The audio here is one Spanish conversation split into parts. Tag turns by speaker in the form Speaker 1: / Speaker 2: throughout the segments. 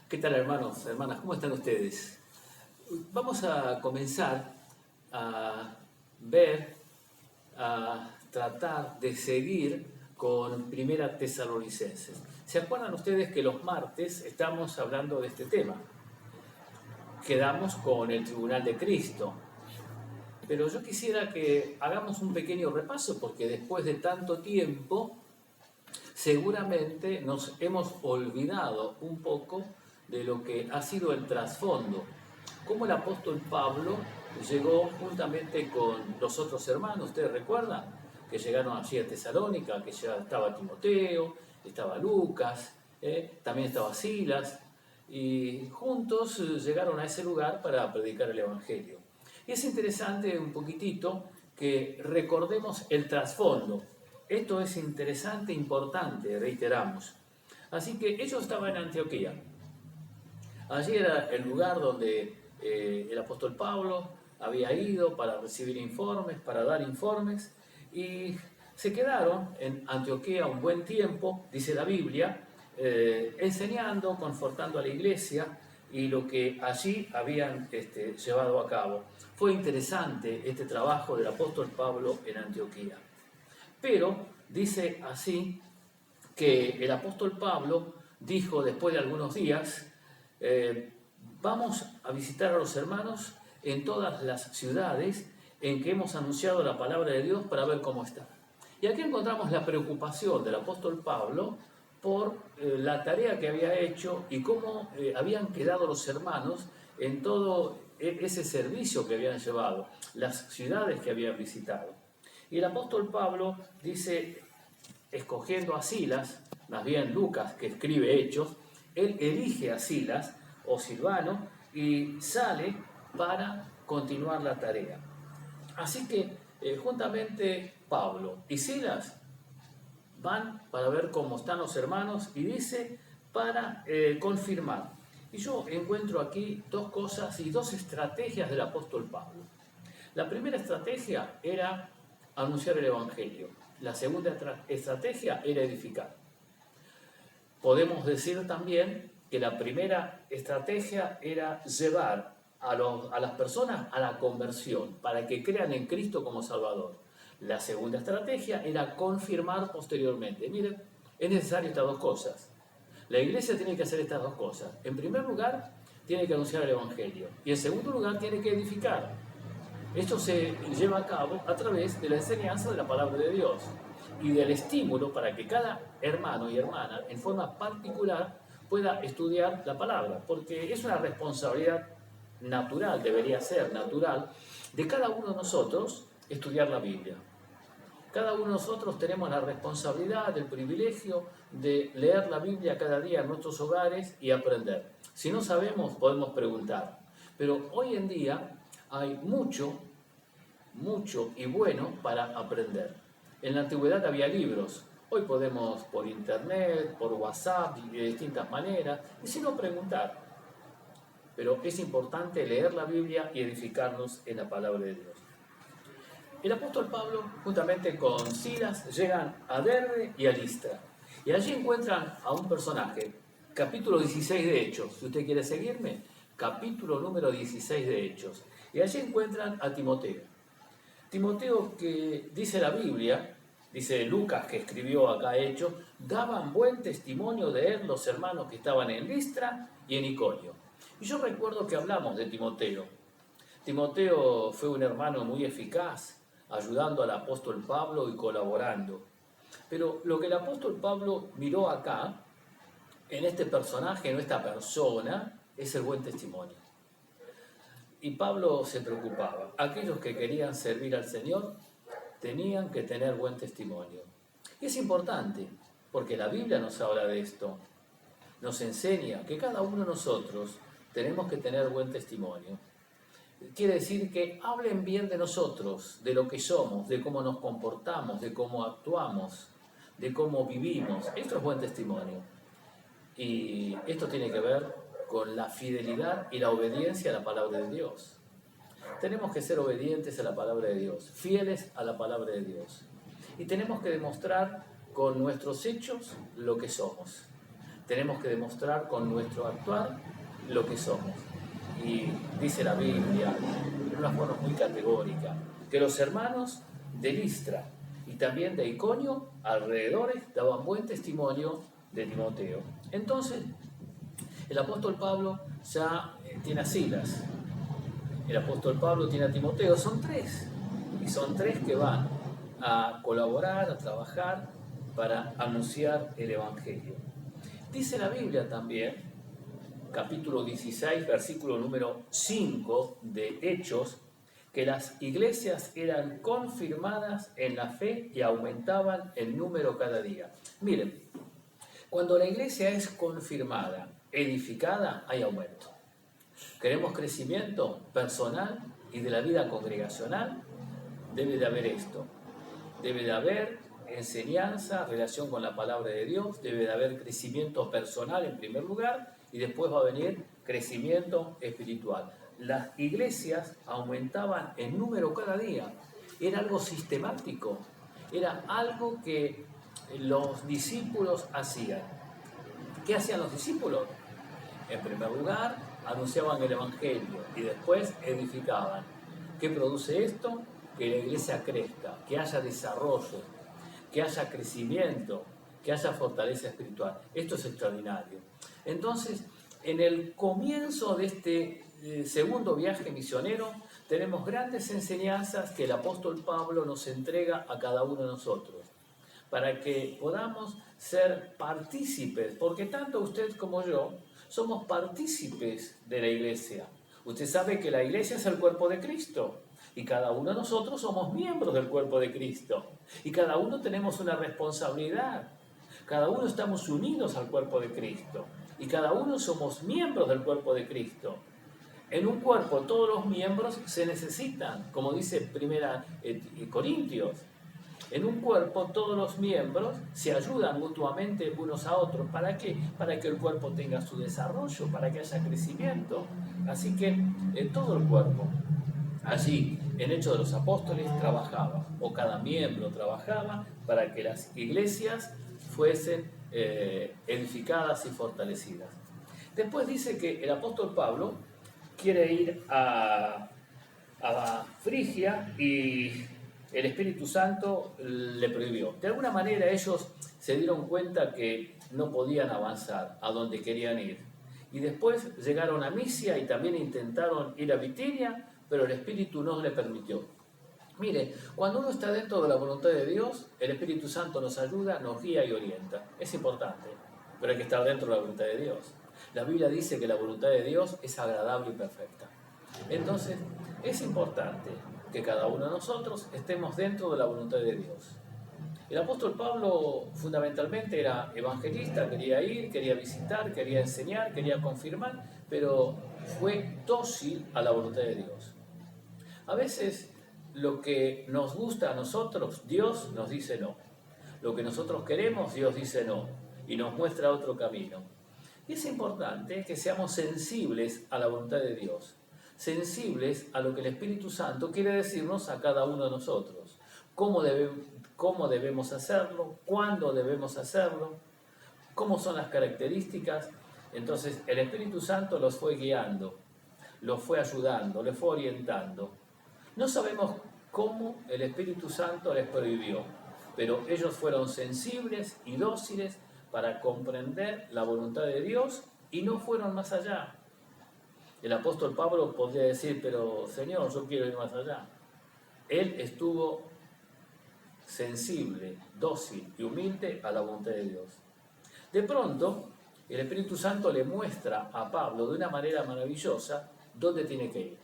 Speaker 1: ¿Qué tal, hermanos, hermanas? ¿Cómo están ustedes? Vamos a comenzar a ver, a tratar de seguir con Primera Tesalonicenses. ¿Se acuerdan ustedes que los martes estamos hablando de este tema? Quedamos con el Tribunal de Cristo. Pero yo quisiera que hagamos un pequeño repaso porque después de tanto tiempo seguramente nos hemos olvidado un poco de lo que ha sido el trasfondo, cómo el apóstol Pablo llegó juntamente con los otros hermanos, ¿ustedes recuerdan? Que llegaron allí a Tesalónica, que ya estaba Timoteo, estaba Lucas, también estaba Silas, y juntos llegaron a ese lugar para predicar el Evangelio. Y es interesante un poquitito que recordemos el trasfondo. Esto es interesante, importante, reiteramos. Así que ellos estaban en Antioquía. Allí era el lugar donde el apóstol Pablo había ido para recibir informes, para dar informes, y se quedaron en Antioquía un buen tiempo, dice la Biblia, enseñando, confortando a la iglesia y lo que allí habían llevado a cabo. Fue interesante este trabajo del apóstol Pablo en Antioquía. Pero dice así que el apóstol Pablo dijo después de algunos días, vamos a visitar a los hermanos en todas las ciudades en que hemos anunciado la palabra de Dios para ver cómo está. Y aquí encontramos la preocupación del apóstol Pablo por la tarea que había hecho y cómo habían quedado los hermanos en todo ese servicio que habían llevado, las ciudades que habían visitado. Y el apóstol Pablo dice, escogiendo a Silas, más bien Lucas que escribe Hechos, él elige a Silas o Silvano y sale para continuar la tarea. Así que juntamente Pablo y Silas van para ver cómo están los hermanos y dice para confirmar. Y yo encuentro aquí dos cosas y dos estrategias del apóstol Pablo. La primera estrategia era anunciar el Evangelio. La segunda estrategia era edificar. Podemos decir también que la primera estrategia era llevar a las personas a la conversión, para que crean en Cristo como Salvador. La segunda estrategia era confirmar posteriormente. Miren, es necesario estas dos cosas. La iglesia tiene que hacer estas dos cosas. En primer lugar, tiene que anunciar el Evangelio. Y en segundo lugar, tiene que edificar. Esto se lleva a cabo a través de la enseñanza de la palabra de Dios y del estímulo para que cada hermano y hermana en forma particular pueda estudiar la palabra, porque es una responsabilidad natural, debería ser natural, de cada uno de nosotros estudiar la Biblia. Cada uno de nosotros tenemos la responsabilidad, el privilegio de leer la Biblia cada día en nuestros hogares y aprender. Si no sabemos, podemos preguntar. Pero hoy en día hay mucho y bueno para aprender. En la antigüedad había libros, hoy podemos por internet, por WhatsApp, de distintas maneras, y si no preguntar. Pero es importante leer la Biblia y edificarnos en la palabra de Dios. El apóstol Pablo, juntamente con Silas, llegan a Derbe y a Listra. Y allí encuentran a un personaje, capítulo 16 de Hechos. Si usted quiere seguirme, capítulo número 16 de Hechos. Y allí encuentran a Timoteo. Timoteo, que dice la Biblia, dice Lucas que escribió acá Hechos, daban buen testimonio de él los hermanos que estaban en Listra y en Iconio. Y yo recuerdo que hablamos de Timoteo. Timoteo fue un hermano muy eficaz, ayudando al apóstol Pablo y colaborando. Pero lo que el apóstol Pablo miró acá, en este personaje, en esta persona, es el buen testimonio. Y Pablo se preocupaba. Aquellos que querían servir al Señor tenían que tener buen testimonio. Y es importante, porque la Biblia nos habla de esto. Nos enseña que cada uno de nosotros tenemos que tener buen testimonio. Quiere decir que hablen bien de nosotros, de lo que somos, de cómo nos comportamos, de cómo actuamos, de cómo vivimos. Esto es buen testimonio. Y esto tiene que ver con la fidelidad y la obediencia a la palabra de Dios. Tenemos que ser obedientes a la palabra de Dios, fieles a la palabra de Dios. Y tenemos que demostrar con nuestros hechos lo que somos. tenemos que demostrar con nuestro actuar lo que somos. Y dice la Biblia, en una forma muy categórica, que los hermanos de Listra y también de Iconio, alrededores, daban buen testimonio de Timoteo. Entonces, el apóstol Pablo ya tiene a Silas, el apóstol Pablo tiene a Timoteo, son tres, y son tres que van a colaborar, a trabajar para anunciar el Evangelio. Dice la Biblia también, capítulo 16, versículo número 5 de Hechos, que las iglesias eran confirmadas en la fe y aumentaban en número cada día. Miren, cuando la iglesia es confirmada, edificada, hay aumento. ¿Queremos crecimiento personal y de la vida congregacional? Debe de haber esto. Debe de haber enseñanza, relación con la palabra de Dios, debe de haber crecimiento personal en primer lugar y después va a venir crecimiento espiritual. Las iglesias aumentaban en número cada día. Era algo sistemático, era algo que los discípulos hacían. ¿Qué hacían los discípulos? En primer lugar, anunciaban el Evangelio y después edificaban. ¿Qué produce esto? Que la iglesia crezca, que haya desarrollo, que haya crecimiento, que haya fortaleza espiritual. Esto es extraordinario. Entonces, en el comienzo de este segundo viaje misionero, tenemos grandes enseñanzas que el apóstol Pablo nos entrega a cada uno de nosotros, para que podamos ser partícipes, porque tanto usted como yo somos partícipes de la iglesia. Usted sabe que la iglesia es el cuerpo de Cristo y cada uno de nosotros somos miembros del cuerpo de Cristo y cada uno tenemos una responsabilidad. Cada uno estamos unidos al cuerpo de Cristo y cada uno somos miembros del cuerpo de Cristo. En un cuerpo todos los miembros se necesitan, como dice Primera Corintios. En un cuerpo todos los miembros se ayudan mutuamente unos a otros. ¿Para qué? Para que el cuerpo tenga su desarrollo, para que haya crecimiento. Así que en todo el cuerpo, allí en Hechos de los Apóstoles trabajaba, o cada miembro trabajaba para que las iglesias fuesen edificadas y fortalecidas. Después dice que el apóstol Pablo quiere ir a Frigia y el Espíritu Santo le prohibió. De alguna manera ellos se dieron cuenta que no podían avanzar a donde querían ir. Y después llegaron a Misia y también intentaron ir a Bitinia, pero el Espíritu no le permitió. Mire, cuando uno está dentro de la voluntad de Dios, el Espíritu Santo nos ayuda, nos guía y orienta. Es importante, pero hay que estar dentro de la voluntad de Dios. La Biblia dice que la voluntad de Dios es agradable y perfecta. Entonces, es importante que cada uno de nosotros estemos dentro de la voluntad de Dios. El apóstol Pablo fundamentalmente era evangelista, quería ir, quería visitar, quería enseñar, quería confirmar, pero fue dócil a la voluntad de Dios. A veces lo que nos gusta a nosotros, Dios nos dice no. Lo que nosotros queremos, Dios dice no y nos muestra otro camino. Y es importante que seamos sensibles a la voluntad de Dios, sensibles a lo que el Espíritu Santo quiere decirnos a cada uno de nosotros. Cómo debemos hacerlo, cuándo debemos hacerlo, cómo son las características. Entonces el Espíritu Santo los fue guiando, los fue ayudando, les fue orientando. No sabemos cómo el Espíritu Santo les prohibió, pero ellos fueron sensibles y dóciles para comprender la voluntad de Dios y no fueron más allá. El apóstol Pablo podría decir, pero Señor, yo quiero ir más allá. Él estuvo sensible, dócil y humilde a la voluntad de Dios. De pronto, el Espíritu Santo le muestra a Pablo de una manera maravillosa dónde tiene que ir.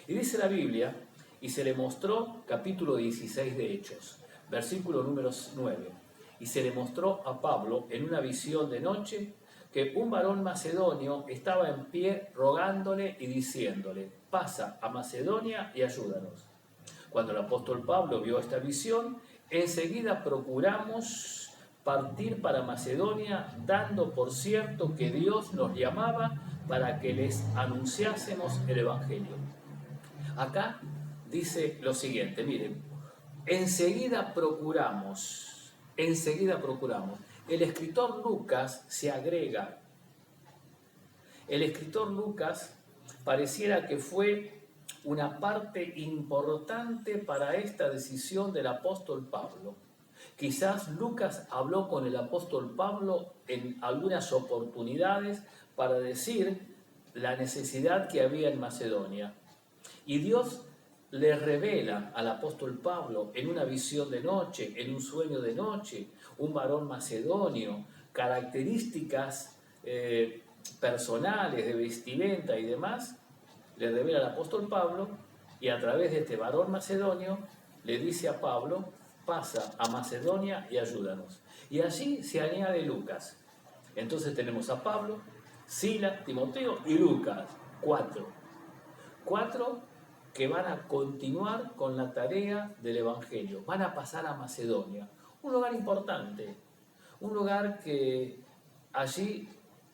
Speaker 1: Y dice la Biblia, y se le mostró, capítulo 16 de Hechos, versículo número 9. Y se le mostró a Pablo en una visión de noche que un varón macedonio estaba en pie rogándole y diciéndole, pasa a Macedonia y ayúdanos. Cuando el apóstol Pablo vio esta visión, enseguida procuramos partir para Macedonia, dando por cierto que Dios nos llamaba para que les anunciásemos el Evangelio. Acá dice lo siguiente, miren, enseguida procuramos. el escritor Lucas se agrega. El escritor Lucas pareciera que fue una parte importante para esta decisión del apóstol Pablo. Quizás Lucas habló con el apóstol Pablo en algunas oportunidades para decir la necesidad que había en Macedonia. Y Dios le revela al apóstol Pablo en una visión de noche, en un sueño de noche, un varón macedonio, características personales de vestimenta y demás, le revela al apóstol Pablo y a través de este varón macedonio le dice a Pablo: pasa a Macedonia y ayúdanos. Y allí se añade Lucas. Entonces tenemos a Pablo, Silas, Timoteo y Lucas, cuatro que van a continuar con la tarea del Evangelio, van a pasar a Macedonia, un lugar importante, un lugar que allí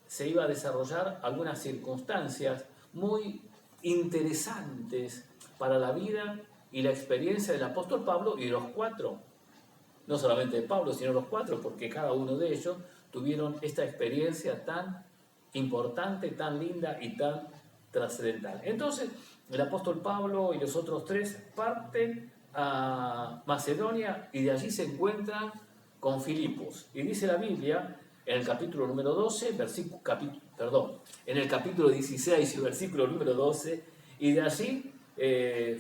Speaker 1: se iba a desarrollar algunas circunstancias muy interesantes para la vida y la experiencia del apóstol Pablo y de los cuatro, no solamente de Pablo, sino los cuatro, porque cada uno de ellos tuvieron esta experiencia tan importante, tan linda y tan trascendental. Entonces, el apóstol Pablo y los otros tres parten a Macedonia y de allí se encuentran con Filipos. Y dice la Biblia, en el capítulo número 12, en el capítulo 16 y versículo número 12, y de allí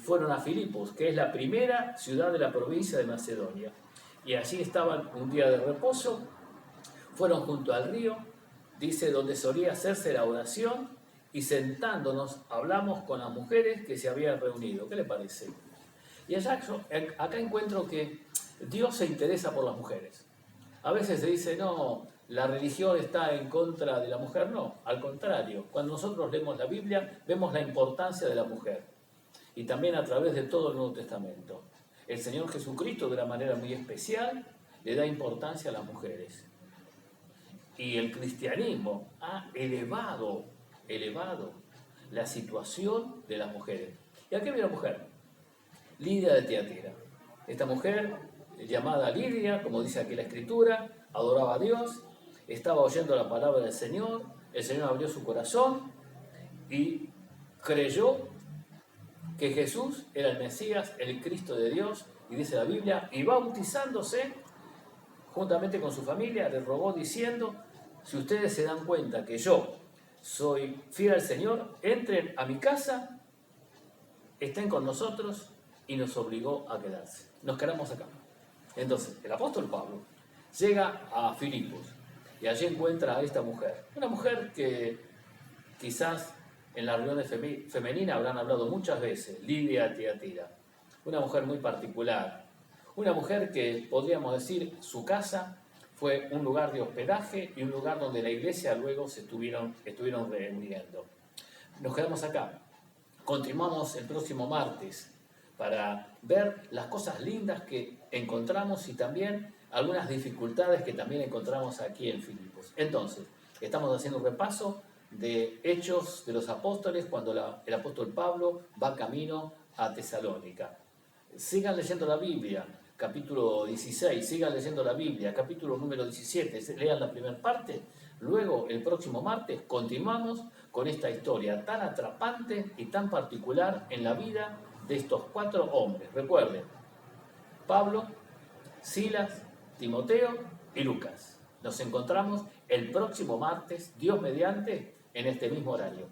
Speaker 1: fueron a Filipos, que es la primera ciudad de la provincia de Macedonia. Y allí estaban un día de reposo, fueron junto al río, dice, donde solía hacerse la oración, y sentándonos hablamos con las mujeres que se habían reunido. ¿Qué le parece? Y acá encuentro que Dios se interesa por las mujeres. A veces se dice, no, la religión está en contra de la mujer. No, al contrario. Cuando nosotros leemos la Biblia, vemos la importancia de la mujer. Y también a través de todo el Nuevo Testamento. El Señor Jesucristo, de una manera muy especial, le da importancia a las mujeres. Y el cristianismo ha elevado la situación de las mujeres. ¿Y a qué viene la mujer? Lidia de Tiatira. Esta mujer, llamada Lidia, como dice aquí la Escritura, adoraba a Dios, estaba oyendo la palabra del Señor, el Señor abrió su corazón y creyó que Jesús era el Mesías, el Cristo de Dios, y dice la Biblia, y bautizándose juntamente con su familia, le rogó diciendo: si ustedes se dan cuenta que yo soy fiel al Señor, entren a mi casa, estén con nosotros, y nos obligó a quedarse. Nos quedamos acá. Entonces, el apóstol Pablo llega a Filipos y allí encuentra a esta mujer. Una mujer que quizás en las reuniones femeninas habrán hablado muchas veces, Lidia Tiatira. Una mujer muy particular. Una mujer que, podríamos decir, su casa fue un lugar de hospedaje y un lugar donde la iglesia luego se estuvieron reuniendo. Nos quedamos acá. Continuamos el próximo martes para ver las cosas lindas que encontramos y también algunas dificultades que también encontramos aquí en Filipos. Entonces, estamos haciendo un repaso de Hechos de los Apóstoles cuando el apóstol Pablo va camino a Tesalónica. Sigan leyendo la Biblia, capítulo 16, sigan leyendo la Biblia, capítulo número 17, lean la primera parte. Luego, el próximo martes, continuamos con esta historia tan atrapante y tan particular en la vida de estos cuatro hombres. Recuerden, Pablo, Silas, Timoteo y Lucas. Nos encontramos el próximo martes, Dios mediante, en este mismo horario.